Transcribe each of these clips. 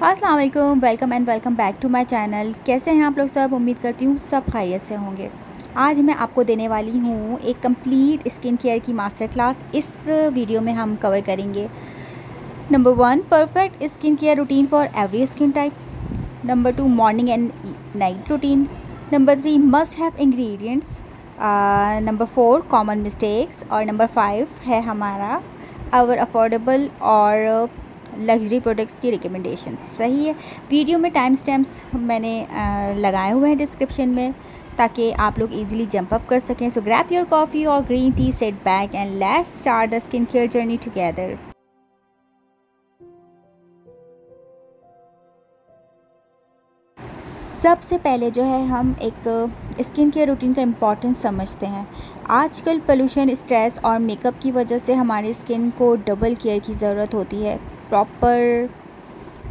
अस्सलाम वालेकुम, welcome back to my channel. कैसे हैं आप लोग सब? उम्मीद करती हूँ सब खैरियत से होंगे। आज मैं आपको देने वाली हूँ एक कंप्लीट स्किन केयर की मास्टर क्लास। इस वीडियो में हम कवर करेंगे number 1 perfect skin care routine for every skin type, number 2 morning and night routine, number 3 must have ingredients, number 4 common mistakes और नंबर 5 है हमारा आवर अफोर्डेबल और luxury products की रिकमेंडेशंस। सही है। वीडियो में टाइम स्टैम्प्स मैंने लगाए हुए हैं डिस्क्रिप्शन में ताकि आप लोग इजीली जंप अप कर सकें। सो ग्रैब योर कॉफ़ी और green tea, sit back and let's start the skin care journey together. सबसे पहले जो है हम एक स्किन केयर रूटीन का इम्पोर्टेंस समझते हैं। आजकल पोल्यूशन, स्ट्रेस और मेकअप की वजह से हमारी स्किन को डबल केयर की ज़रूरत होती है। प्रॉपर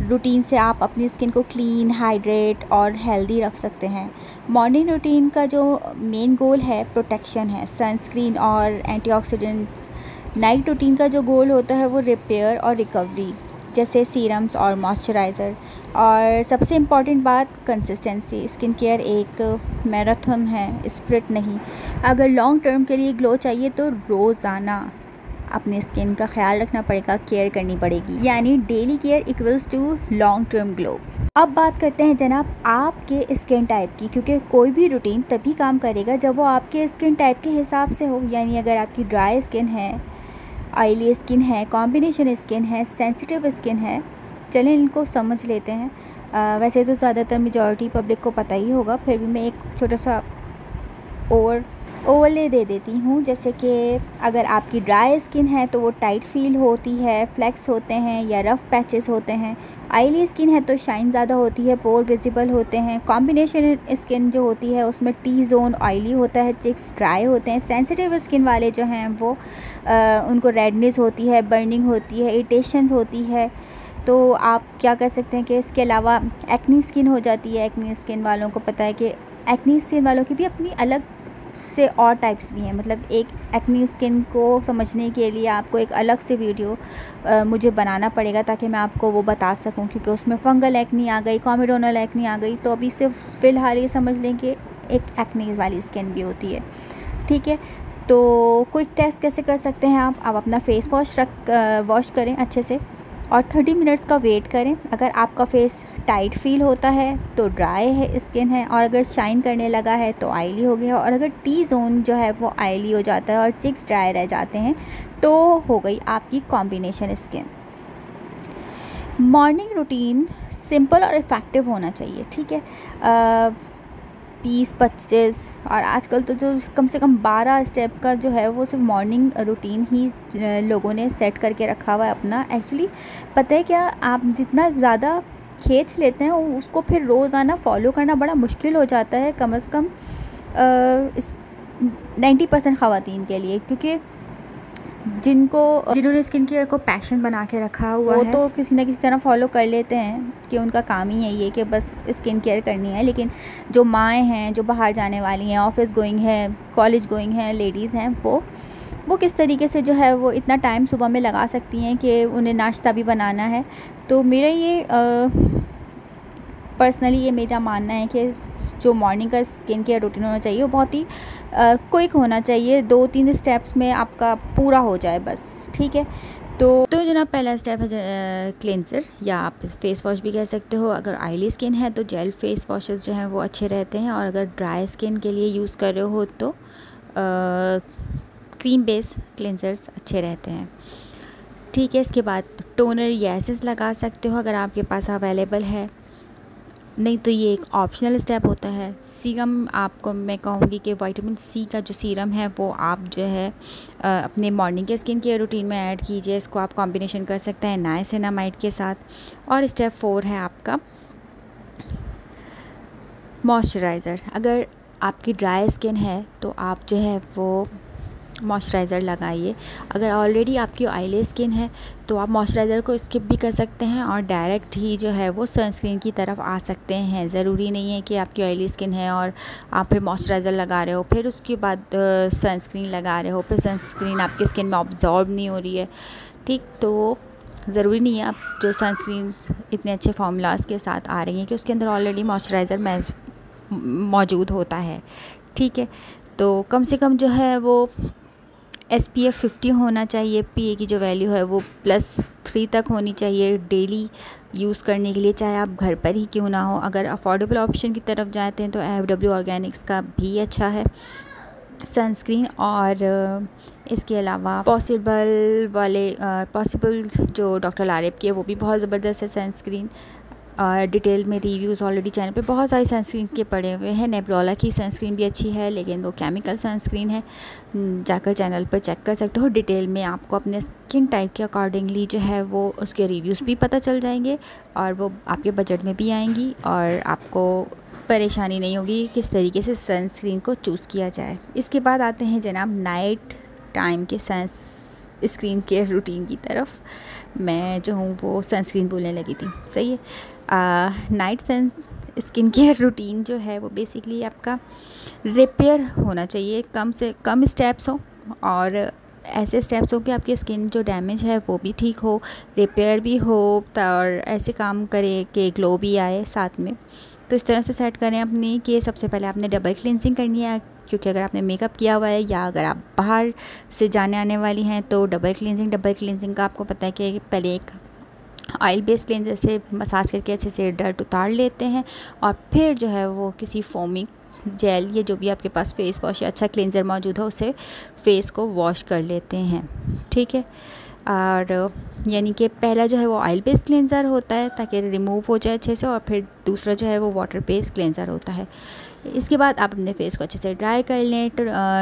रूटीन से आप अपनी स्किन को क्लीन, हाइड्रेट और हेल्दी रख सकते हैं। मॉर्निंग रूटीन का जो मेन गोल है प्रोटेक्शन है, सनस्क्रीन और एंटीऑक्सीडेंट्स। नाइट रूटीन का जो गोल होता है वो रिपेयर और रिकवरी, जैसे सीरम्स और मॉइस्चराइज़र। और सबसे इम्पॉर्टेंट बात कंसिस्टेंसी। स्किन केयर एक मैराथन है, स्प्रिंट नहीं। अगर लॉन्ग टर्म के लिए ग्लो चाहिए तो रोज़ाना अपने स्किन का ख्याल रखना पड़ेगा, केयर करनी पड़ेगी। यानी daily care equals to long term glow. अब बात करते हैं जनाब आपके स्किन टाइप की, क्योंकि कोई भी रूटीन तभी काम करेगा जब वो आपके स्किन टाइप के हिसाब से हो। यानी अगर आपकी ड्राई स्किन है, ऑयली स्किन है, कॉम्बिनेशन स्किन है, सेंसिटिव स्किन है, चलें इनको समझ लेते हैं। वैसे तो ज़्यादातर मेजॉरिटी पब्लिक को पता ही होगा, फिर भी मैं एक छोटा सा ओवरले दे देती हूँ। जैसे कि अगर आपकी ड्राई स्किन है तो वो टाइट फील होती है, फ्लैक्स होते हैं या रफ़ पैचेस होते हैं। ऑयली स्किन है तो शाइन ज़्यादा होती है, पोर विजिबल होते हैं। कॉम्बिनेशन स्किन जो होती है उसमें टी जोन ऑयली होता है, चिक्स ड्राई होते हैं। सेंसिटिव स्किन वाले जो हैं वो उनको रेडनेस होती है, बर्निंग होती है, इरिटेशन होती है। तो आप क्या कर सकते हैं कि इसके अलावा एक्नी स्किन हो जाती है। एक्नी स्किन वालों को पता है कि एक्नी स्किन वालों की भी अपनी अलग से और टाइप्स भी हैं। मतलब एक एक्नी स्किन को समझने के लिए आपको एक अलग से वीडियो मुझे बनाना पड़ेगा ताकि मैं आपको वो बता सकूं, क्योंकि उसमें फंगल एक्नी आ गई, कॉमेडोनल एक्नी आ गई। तो अभी सिर्फ फ़िलहाल ये समझ लें कि एक एक्नी वाली स्किन भी होती है। ठीक है, तो क्विक टेस्ट कैसे कर सकते हैं आप अपना फेस वॉश करें अच्छे से और 30 मिनट्स का वेट करें। अगर आपका फेस टाइट फील होता है तो ड्राई है स्किन है, और अगर शाइन करने लगा है तो ऑयली हो गया, और अगर टी जोन जो है वो ऑयली हो जाता है और चिक्स ड्राई रह जाते हैं तो हो गई आपकी combination skin. Morning routine simple और इफ़ेक्टिव होना चाहिए। ठीक है, 20-25 और आजकल तो जो कम से कम 12 स्टेप का जो है वो सिर्फ मॉर्निंग रूटीन ही लोगों ने सेट करके रखा हुआ है अपना। एक्चुअली पता है क्या, आप जितना ज़्यादा खींच लेते हैं उसको फिर रोज़ाना फॉलो करना बड़ा मुश्किल हो जाता है, कम से कम 90% ख़वातीन के लिए। क्योंकि जिन्होंने स्किन केयर को पैशन बना के रखा हुआ है वो तो किसी ना किसी तरह फॉलो कर लेते हैं कि उनका काम ही यही है कि बस स्किन केयर करनी है। लेकिन जो माएँ हैं, जो बाहर जाने वाली हैं, ऑफिस गोइंग है, कॉलेज गोइंग है, लेडीज़ हैं, वो किस तरीके से जो है वो इतना टाइम सुबह में लगा सकती हैं कि उन्हें नाश्ता भी बनाना है। तो मेरा ये पर्सनली ये मेरा मानना है कि जो मॉर्निंग का स्किन केयर रूटीन होना चाहिए वो बहुत ही क्विक होना चाहिए। 2-3 स्टेप्स में आपका पूरा हो जाए बस। ठीक है, तो जनाब पहला स्टेप है क्लेंसर, या आप फेस वॉश भी कह सकते हो। अगर ऑयली स्किन है तो जेल फेस वॉशेस जो हैं वो अच्छे रहते हैं, और अगर ड्राई स्किन के लिए यूज़ कर रहे हो तो क्रीम बेस क्लेंसर्स अच्छे रहते हैं। ठीक है, इसके बाद टोनर या एसेंस लगा सकते हो अगर आपके पास अवेलेबल है, नहीं तो ये एक ऑप्शनल स्टेप होता है। सीरम आपको मैं कहूँगी कि विटामिन सी का जो सीरम है वो आप जो है अपने मॉर्निंग के स्किन केयर रूटीन में ऐड कीजिए। इसको आप कॉम्बिनेशन कर सकते हैं नाइसिनामाइड के साथ। और स्टेप 4 है आपका मॉइस्चराइज़र। अगर आपकी ड्राई स्किन है तो आप जो है वो मॉइस्चराइज़र लगाइए। अगर ऑलरेडी आपकी ऑयली स्किन है तो आप मॉइस्चराइज़र को स्किप भी कर सकते हैं और डायरेक्ट ही जो है वो सनस्क्रीन की तरफ आ सकते हैं। ज़रूरी नहीं है कि आपकी ऑयली स्किन है और आप फिर मॉइस्चराइज़र लगा रहे हो, फिर उसके बाद सनस्क्रीन लगा रहे हो, फिर सनस्क्रीन आपकी स्किन में ऑब्जॉर्ब नहीं हो रही है। ठीक, तो ज़रूरी नहीं है आप जो सनस्क्रीन इतने अच्छे फार्मूलाज के साथ आ रही हैं कि उसके अंदर ऑलरेडी मॉइस्चराइज़र मौजूद होता है, ठीक है। तो कम से कम जो है वो SPF 50 होना चाहिए, PA की जो वैल्यू है वो +3 तक होनी चाहिए डेली यूज़ करने के लिए, चाहे आप घर पर ही क्यों ना हो। अगर अफोर्डेबल ऑप्शन की तरफ जाते हैं तो FW ऑर्गेनिक्स का भी अच्छा है सनस्क्रीन। और इसके अलावा पॉसिबल जो डॉक्टर लारेब की है वो भी बहुत ज़बरदस्त है सनस्क्रीन। डिटेल में रिव्यूज़ ऑलरेडी चैनल पे बहुत सारी सनस्क्रीन के पड़े हुए हैं। नेब्रोला की सनस्क्रीन भी अच्छी है, लेकिन वो केमिकल सनस्क्रीन है, जाकर चैनल पर चेक कर सकते हो। डिटेल में आपको अपने स्किन टाइप के अकॉर्डिंगली जो है वो उसके रिव्यूज़ भी पता चल जाएंगे और वो आपके बजट में भी आएंगी और आपको परेशानी नहीं होगी किस तरीके से सनस्क्रीन को चूज़ किया जाए। इसके बाद आते हैं जनाब नाइट टाइम के सनस्क्रीन केयर रूटीन की तरफ। मैं जो हूँ वो सनस्क्रीन बोलने लगी थी, सही है। नाइट स्किन केयर रूटीन जो है वो बेसिकली आपका रिपेयर होना चाहिए, कम से कम स्टेप्स हो और ऐसे स्टेप्स हो कि आपकी स्किन जो डैमेज है वो भी ठीक हो, रिपेयर भी हो और ऐसे काम करे कि ग्लो भी आए साथ में। तो इस तरह से सेट करें अपनी कि सबसे पहले आपने डबल क्लिनजिंग करनी है, क्योंकि अगर आपने मेकअप किया हुआ है या अगर आप बाहर से जाने आने वाली हैं तो डबल क्लिनजिंग का आपको पता है कि पहले एक ऑयल बेस्ड क्लींजर से मसाज करके अच्छे से डर्ट उतार लेते हैं और फिर जो है वो किसी फोमिंग जेल या जो भी आपके पास फेस वॉश या अच्छा क्लींजर मौजूद है उससे फेस को वॉश कर लेते हैं, ठीक है। और यानी कि पहला जो है वो ऑयल बेस्ड क्लींजर होता है ताकि रिमूव हो जाए अच्छे से, और फिर दूसरा जो है वो वाटर बेस्ड क्लींजर होता है। इसके बाद आप अपने फेस को अच्छे से ड्राई कर लें,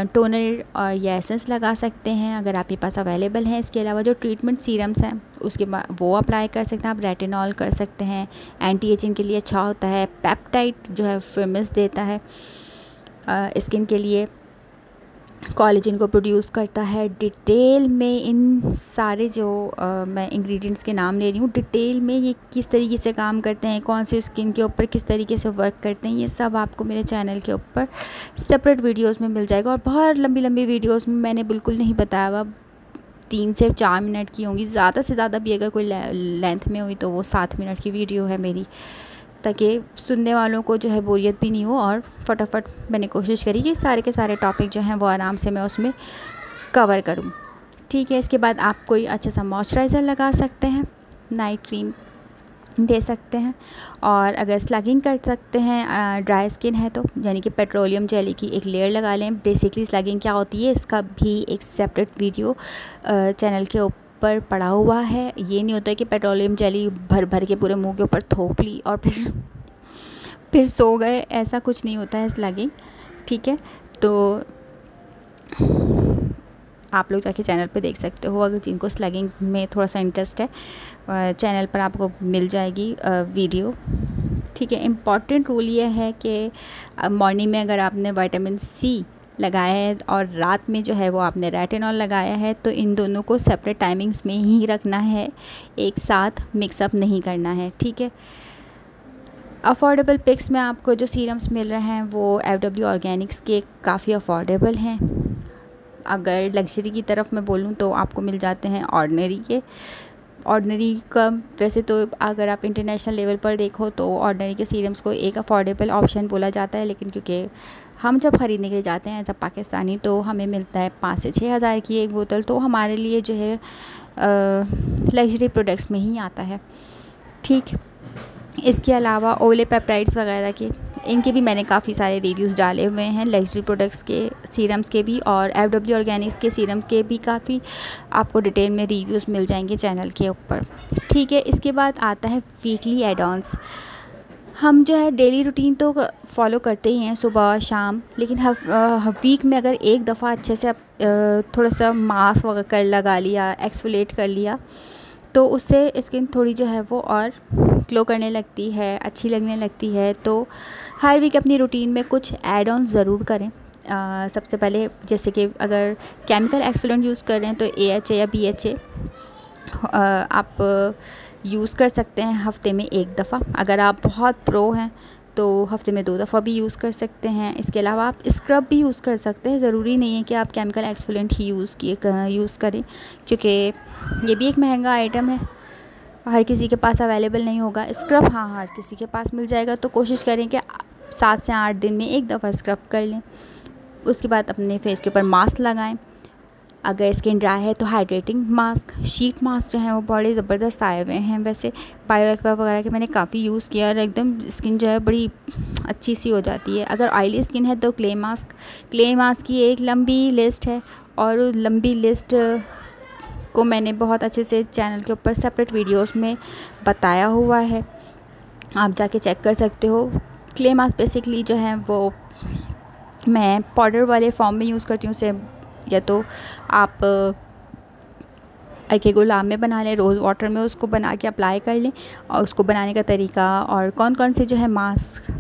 टोनर और या एसेंस लगा सकते हैं अगर आपके पास अवेलेबल है। इसके अलावा जो ट्रीटमेंट सीरम्स हैं उसके बाद वो अप्लाई कर सकते हैं आप। रेटिनॉल कर सकते हैं, एंटी एजिंग के लिए अच्छा होता है। पेप्टाइड जो है फिरमिस देता है स्किन के लिए, कोलेजन को प्रोड्यूस करता है। डिटेल में इन सारे जो मैं इंग्रेडिएंट्स के नाम ले रही हूँ, डिटेल में ये किस तरीके से काम करते हैं, कौन से स्किन के ऊपर किस तरीके से वर्क करते हैं, ये सब आपको मेरे चैनल के ऊपर सेपरेट वीडियोस में मिल जाएगा। और बहुत लंबी लंबी वीडियोस में मैंने बिल्कुल नहीं बताया हुआ, 3 से 4 मिनट की होंगी, ज़्यादा से ज़्यादा भी अगर कोई लेंथ में हुई तो वो 7 मिनट की वीडियो है मेरी, ताकि सुनने वालों को जो है बोरियत भी नहीं हो। और फटाफट मैंने कोशिश करी कि सारे के सारे टॉपिक जो हैं वो आराम से मैं उसमें कवर करूं, ठीक है। इसके बाद आप कोई अच्छा सा मॉइस्चराइज़र लगा सकते हैं, नाइट क्रीम दे सकते हैं, और अगर स्लगिंग कर सकते हैं ड्राई स्किन है तो यानी कि पेट्रोलियम जेली की एक लेयर लगा लें। बेसिकली स्लगिंग क्या होती है इसका भी एक सेपरेट वीडियो चैनल के ऊपर पड़ा हुआ है। ये नहीं होता है कि पेट्रोलियम जेली भर भर के पूरे मुंह के ऊपर थोप ली और फिर सो गए, ऐसा कुछ नहीं होता है स्लगिंग, ठीक है। तो आप लोग जाके चैनल पे देख सकते हो, अगर जिनको स्लगिंग में थोड़ा सा इंटरेस्ट है चैनल पर आपको मिल जाएगी वीडियो, ठीक है। इम्पॉर्टेंट रूल ये है कि मॉर्निंग में अगर आपने विटामिन C लगाया है और रात में जो है वो आपने रेटिनॉल लगाया है तो इन दोनों को सेपरेट टाइमिंग्स में ही रखना है, एक साथ मिक्सअप नहीं करना है, ठीक है। अफोर्डेबल पिक्स में आपको जो सीरम्स मिल रहे हैं वो FW ऑर्गेनिक्स के काफ़ी अफोर्डेबल हैं। अगर लग्जरी की तरफ मैं बोलूँ तो आपको मिल जाते हैं ऑर्डिनरी के। ऑर्डिनरी का वैसे तो अगर आप इंटरनेशनल लेवल पर देखो तो ऑर्डिनरी के सीरम्स को एक अफोर्डेबल ऑप्शन बोला जाता है, लेकिन क्योंकि हम जब ख़रीदने के लिए जाते हैं एज अ पाकिस्तानी तो हमें मिलता है 5 से 6 हज़ार की एक बोतल, तो हमारे लिए जो है लग्जरी प्रोडक्ट्स में ही आता है, ठीक। इसके अलावा ओले पेप्टाइड्स वगैरह के, इनके भी मैंने काफ़ी सारे रिव्यूज़ डाले हुए हैं, लग्जरी प्रोडक्ट्स के सीरम्स के भी और FW ऑर्गेनिक्स के सीरम के भी काफ़ी आपको डिटेल में रिव्यूज़ मिल जाएंगे चैनल के ऊपर, ठीक है। इसके बाद आता है वीकली एड ऑन्स। हम जो है डेली रूटीन तो फॉलो करते ही हैं सुबह शाम, लेकिन वीक में अगर एक दफ़ा अच्छे से थोड़ा सा मास्क वगैरह लगा लिया, एक्सफोलिएट कर लिया तो उससे स्किन थोड़ी जो है वो और ग्लो करने लगती है, अच्छी लगने लगती है। तो हर वीक अपनी रूटीन में कुछ ऐड ऑन ज़रूर करें। सबसे पहले जैसे कि अगर केमिकल एक्सफोलिएंट यूज़ कर रहे हैं तो AHA या BHA आप यूज़ कर सकते हैं हफ़्ते में 1 दफ़ा। अगर आप बहुत प्रो हैं तो हफ़्ते में 2 दफ़ा भी यूज़ कर सकते हैं। इसके अलावा आप स्क्रब भी यूज़ कर सकते हैं, ज़रूरी नहीं है कि आप केमिकल एक्सफोलिएंट ही यूज़ करें, क्योंकि ये भी एक महंगा आइटम है हर किसी के पास अवेलेबल नहीं होगा। स्क्रब हाँ हर किसी के पास मिल जाएगा, तो कोशिश करें कि 7 से 8 दिन में एक दफ़ा स्क्रब कर लें। उसके बाद अपने फेस के ऊपर मास्क लगाएं। अगर स्किन ड्राई है तो हाइड्रेटिंग मास्क, शीट मास्क जो हैं वो बड़े ज़बरदस्त आए हुए हैं। वैसे बायो एक्वा वगैरह के मैंने काफ़ी यूज़ किया और एकदम स्किन जो है बड़ी अच्छी सी हो जाती है। अगर ऑयली स्किन है तो क्ले मास्क की एक लंबी लिस्ट है, और लंबी लिस्ट को मैंने बहुत अच्छे से चैनल के ऊपर सेपरेट वीडियोस में बताया हुआ है, आप जाके चेक कर सकते हो। क्ले मास्क बेसिकली जो है वो मैं पाउडर वाले फॉर्म में यूज़ करती हूँ। उसे या तो आप अर्के गुलाब में बना लें, रोज़ वाटर में उसको बना के अप्लाई कर लें। और उसको बनाने का तरीका और कौन कौन से जो है मास्क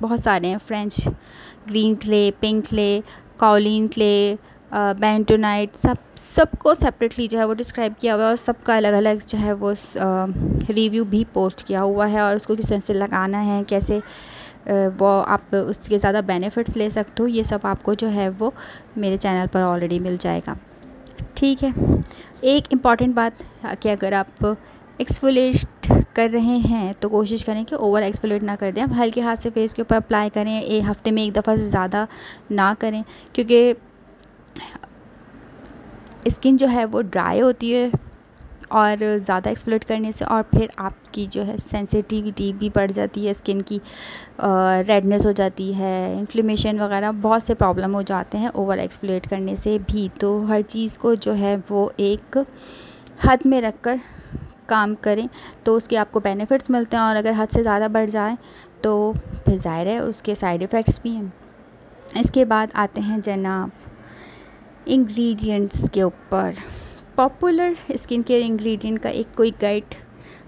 बहुत सारे हैं, French green clay, pink clay, kaolin clay, bentonite, सबको सेपरेटली जो है वो डिस्क्राइब किया हुआ है और सबका अलग अलग जो है वो रिव्यू भी पोस्ट किया हुआ है। और उसको किस तरह से लगाना है, कैसे वो आप उसके ज़्यादा बेनिफिट्स ले सकते हो, ये सब आपको जो है वो मेरे चैनल पर ऑलरेडी मिल जाएगा। ठीक है, एक इम्पॉर्टेंट बात कि अगर आप एक्सफोलिएट कर रहे हैं तो कोशिश करें कि ओवर एक्सफोलिएट ना कर दें। आप हल्के हाथ से फेस के ऊपर अप्लाई करें, एक हफ्ते में एक दफ़ा से ज़्यादा ना करें, क्योंकि स्किन जो है वो ड्राई होती है और ज़्यादा एक्सफोलिएट करने से, और फिर आपकी जो है सेंसिटिविटी भी बढ़ जाती है स्किन की, रेडनेस हो जाती है, इन्फ्लेमेशन वगैरह बहुत से प्रॉब्लम हो जाते हैं ओवर एक्सफोलिएट करने से भी। तो हर चीज़ को जो है वो एक हद में रख कर काम करें तो उसके आपको बेनिफिट्स मिलते हैं। और अगर हद से ज़्यादा बढ़ जाए तो फिर ज़ाहिर है उसके साइड इफ़ेक्ट्स भी हैं। इसके बाद आते हैं जनाब इंग्रेडिएंट्स के ऊपर। पॉपुलर स्किन केयर इंग्रेडिएंट का एक कोई गाइड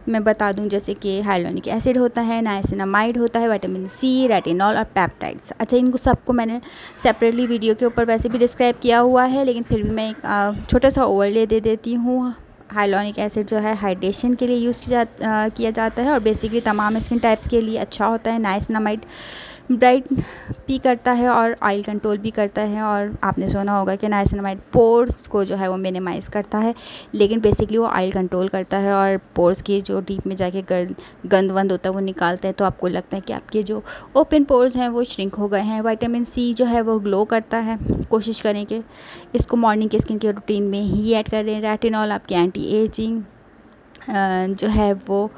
मैं बता दूं, जैसे कि हाइलोनिक एसिड होता है, नाइसिनामाइड होता है, विटामिन सी, रेटिनॉल और पेप्टाइड्स। अच्छा, इनको सबको मैंने सेपरेटली वीडियो के ऊपर वैसे भी डिस्क्राइब किया हुआ है, लेकिन फिर भी मैं एक छोटा सा ओवरले दे देती हूँ। हाइलोनिक एसिड जो है हाइड्रेशन के लिए यूज़ किया जाता है और बेसिकली तमाम स्किन टाइप्स के लिए अच्छा होता है। नाइसिनामाइड ब्राइट भी करता है और ऑयल कंट्रोल भी करता है, और आपने सुना होगा कि नाइसिनामाइड पोर्स को जो है वो मिनिमाइज़ करता है, लेकिन बेसिकली वो ऑयल कंट्रोल करता है और पोर्स की जो डीप में जाके गंद वंद होता है वो निकालता है, तो आपको लगता है कि आपके जो ओपन पोर्स हैं वो श्रिंक हो गए हैं। विटामिन सी जो है वो ग्लो करता है, कोशिश करें कि इसको मॉर्निंग के स्किन केयर रूटीन में ही ऐड करें। रेटिनॉल आपकी एंटी एजिंग जो है वो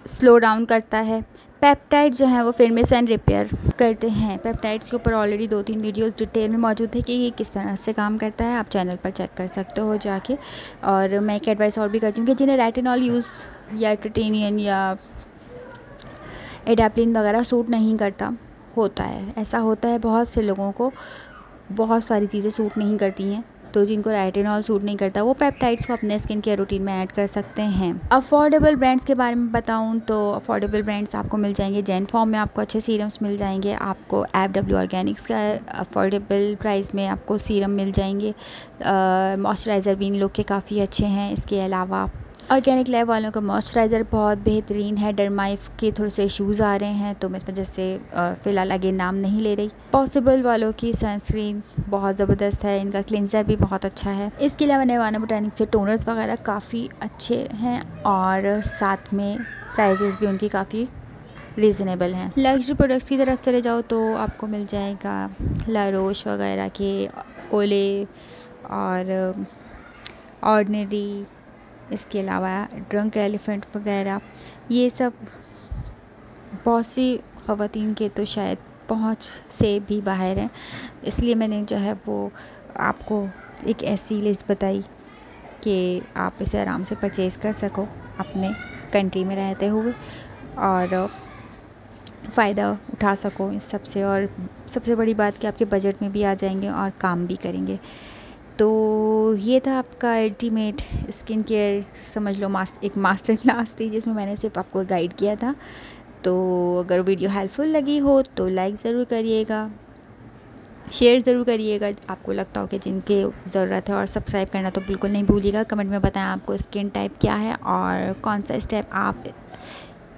स्लो डाउन करता है। पेप्टाइड जो है वो फिरमेशन रिपेयर करते हैं। पेप्टाइड्स के ऊपर ऑलरेडी 2-3 वीडियोस डिटेल में मौजूद है कि ये किस तरह से काम करता है, आप चैनल पर चेक कर सकते हो जाके। और मैं एक एडवाइस और भी करती हूँ कि जिन्हें रेटिनॉल यूज़ या ट्रिटेनियन या एडाप्लिन वगैरह सूट नहीं करता, होता है, ऐसा होता है बहुत से लोगों को, बहुत सारी चीज़ें सूट नहीं करती हैं, तो जिनको रेटिनॉल सूट नहीं करता वो पेप्टाइड्स को अपने स्किन केयर रूटीन में ऐड कर सकते हैं। अफोर्डेबल ब्रांड्स के बारे में बताऊं तो अफोर्डेबल ब्रांड्स आपको मिल जाएंगे जैन फॉर्म में, आपको अच्छे सीरम्स मिल जाएंगे। आपको FW ऑर्गेनिक्स का अफोर्डेबल प्राइस में आपको सीरम मिल जाएंगे। मॉइस्चराइज़र भी इन लोग के काफ़ी अच्छे हैं। इसके अलावा ऑर्गेनिक लैब वालों का मॉइस्चराइज़र बहुत बेहतरीन है। डर्माइफ के थोड़े से इश्यूज़ आ रहे हैं तो मैं इस वजह से फ़िलहाल आगे नाम नहीं ले रही। पॉसिबल वालों की सनस्क्रीन बहुत ज़बरदस्त है, इनका क्लिनज़र भी बहुत अच्छा है। इसके अलावा निर्वाणा बोटैनिक से टोनर्स वगैरह काफ़ी अच्छे हैं और साथ में प्राइजेज़ भी उनकी काफ़ी रीज़नेबल हैं। लग्जरी प्रोडक्ट्स की तरफ चले जाओ तो आपको मिल जाएगा ला रोश वगैरह के ओले और ऑर्डिनरी, इसके अलावा ड्रंक एलिफेंट वगैरह। ये सब बहुत सी ख़वातीन के तो शायद पहुंच से भी बाहर हैं, इसलिए मैंने जो है वो आपको एक ऐसी लिस्ट बताई कि आप इसे आराम से परचेज़ कर सको अपने कंट्री में रहते हुए और फ़ायदा उठा सको इस सब से। और सबसे बड़ी बात कि आपके बजट में भी आ जाएंगे और काम भी करेंगे। तो ये था आपका अल्टीमेट स्किन केयर, समझ लो एक मास्टर क्लास थी जिसमें मैंने सिर्फ आपको गाइड किया था। तो अगर वीडियो हेल्पफुल लगी हो तो लाइक ज़रूर करिएगा, शेयर ज़रूर करिएगा आपको लगता हो कि जिनके ज़रूरत है, और सब्सक्राइब करना तो बिल्कुल नहीं भूलिएगा। कमेंट में बताएं आपको स्किन टाइप क्या है और कौन सा स्टेप आप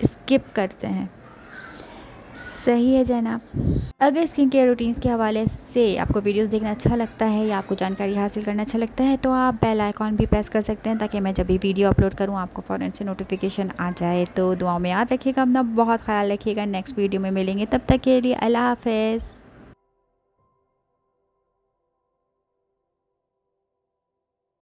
स्किप करते हैं। सही है जनाब। अगर स्किन केयर रूटीन्स के हवाले से आपको वीडियोस देखना अच्छा लगता है या आपको जानकारी हासिल करना अच्छा लगता है तो आप बेल आइकॉन भी प्रेस कर सकते हैं, ताकि मैं जब भी वीडियो अपलोड करूं आपको फ़ौरन से नोटिफिकेशन आ जाए। तो दुआओं में याद रखिएगा, अपना बहुत ख्याल रखिएगा। नेक्स्ट वीडियो में मिलेंगे, तब तक के लिए अल्लाह हाफ़िज़।